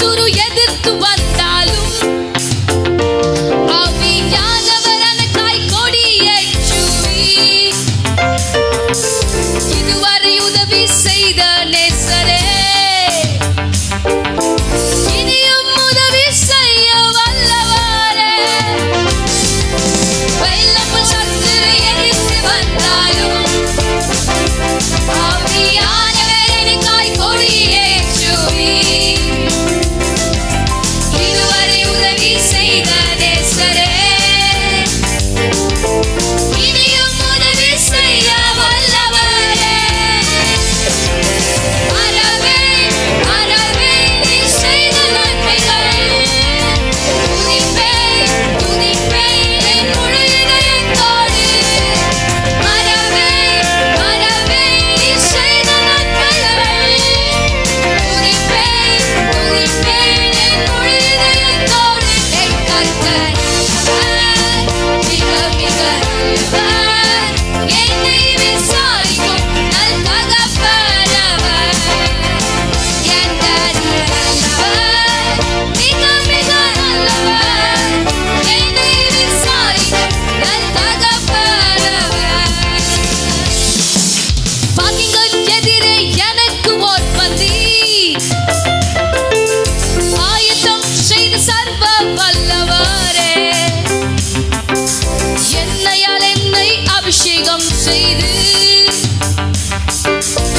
சத்துரு எதிர்த்து வந்தாலும் ஆவியானவர் எனக்காய் கொடியேற்றுவி. இதுவரை உதவி செய்த நேசரே இனியும் உதவி செய்ய வல்லவரே. வெள்ளம் சத்துரு எதிர்த்து வந்தாலும் ஆவியானவர் எனக்காய் கொடியேற்றுவி. இதுவரை உதவி செய்த நேசரே இனியும் உதவி செய்ய வல்லவரே. மறவே மறவே நீ செய்த நன்மைகள் துதிப்பேன் துதிப்பேன் என் முழு இதயத்தோடு. மறவே மறவே நீ செய்த நன்மைகள் துதிப்பேன் துதிப்பேன் என் முழு இதயத்தோடு. என் கர்த்தர் மிக மிக நல்லவர். என்னை விசாரிக்கும் நல் தகப்பனவர். என் daddy நல்லவர், மிக மிக நல்லவர். என்னை விசாரிக்கும் நல் தகப்பனவர். பாக்கிங்கள் எதிரே எனக்கு ஓர் பந்தி ஆயத்தம் செய்து சர்வ வல்லவரே. என்னையால் என்னை அபிஷேகம் செய்து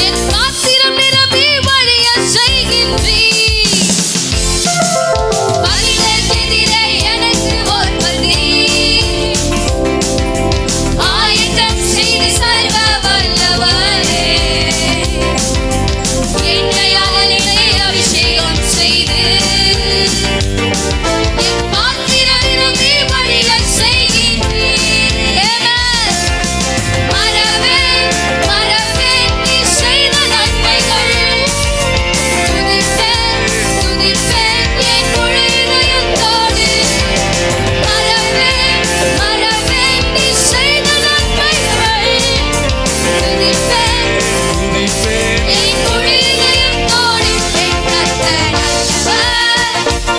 என் பாத்திரம் நிரம்பி வழிய செய்கின்றீர். பாக்கிங்கள் எதிரே எனக்கு ஓர் பந்தி ஆயத்தம் செய்து சர்வ வல்லவரே. என்னையால் என்னை அபிஷேகம் செய்து என் பாத்திரம் நிரம்பி வழிய செய்கின்றீர். ஆமென். மறவே மறவே நீ செய்த நன்மைகள் துதிப்பேன் துதிப்பேன் என் முழு இதயத்தோடு. மறவே மறவே நீ செய்த நன்மைகள் துதிப்பேன் என் முழு இதயத்தோடு. என் கர்த்தர் நல்லவர்,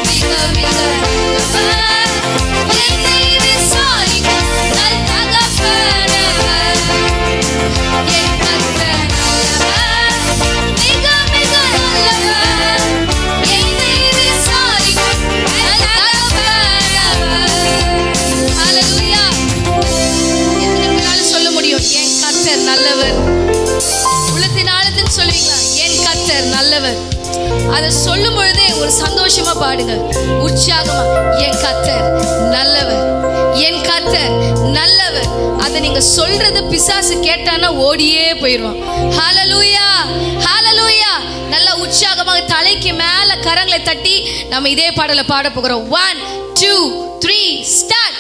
மிக மிக நல்லவர். என்னை விசாரிக்கும் நல் தகப்பனவர். என் கர்த்தர் நல்லவர், மிக மிக நல்லவர். என்னை விசாரிக்கும் நல் தகப்பனவர். ஹல்லேலூயா. எத்தனை பேரால சொல்ல முடியும் என் கர்த்தர் நல்லவர்? உள்ளத்தின் ஆழத்தில் சொல்லுவீங்களா என் கர்த்தர் நல்லவர்? அதை சொல்லும் பொழுதே ஒரு சந்தோஷமா பாடுங்க, உற்சாகமா. என் கர்த்தர் நல்லவர், என் கர்த்தர் நல்லவர். அதை நீங்க சொல்றது பிசாசு கேட்டானா ஓடியே போயிடுவான். ஹல்லேலூயா ஹல்லேலூயா. நல்ல உற்சாகமாக தலைக்கு மேல கரங்களை தட்டி நம்ம இதே பாடலை பாட போகிறோம். 1 2 3 ஸ்டார்ட்.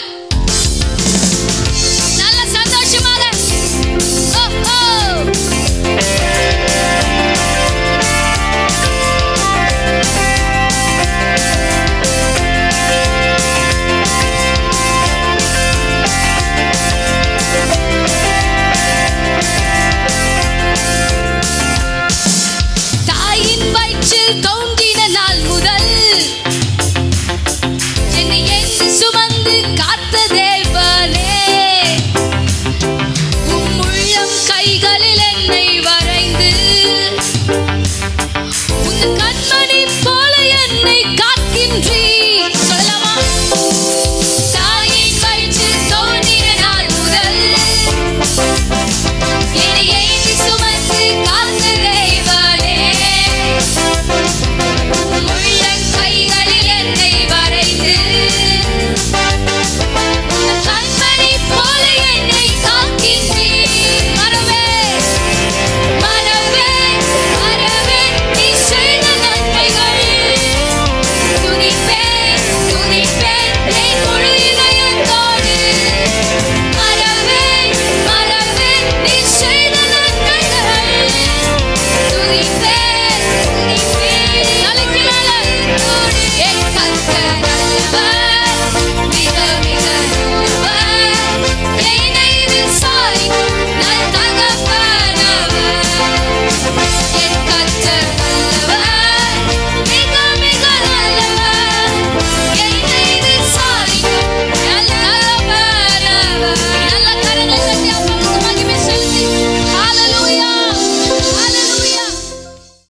நல்ல சந்தோஷமாக. ஓ தாயின் வயிற்றில் தோன்றின நாள் முதல் என்னை என்று சுமந்து காத்த தேவனே, உம் உள்ளம் கைகளில் என்னை வரைந்து உன் கண்ம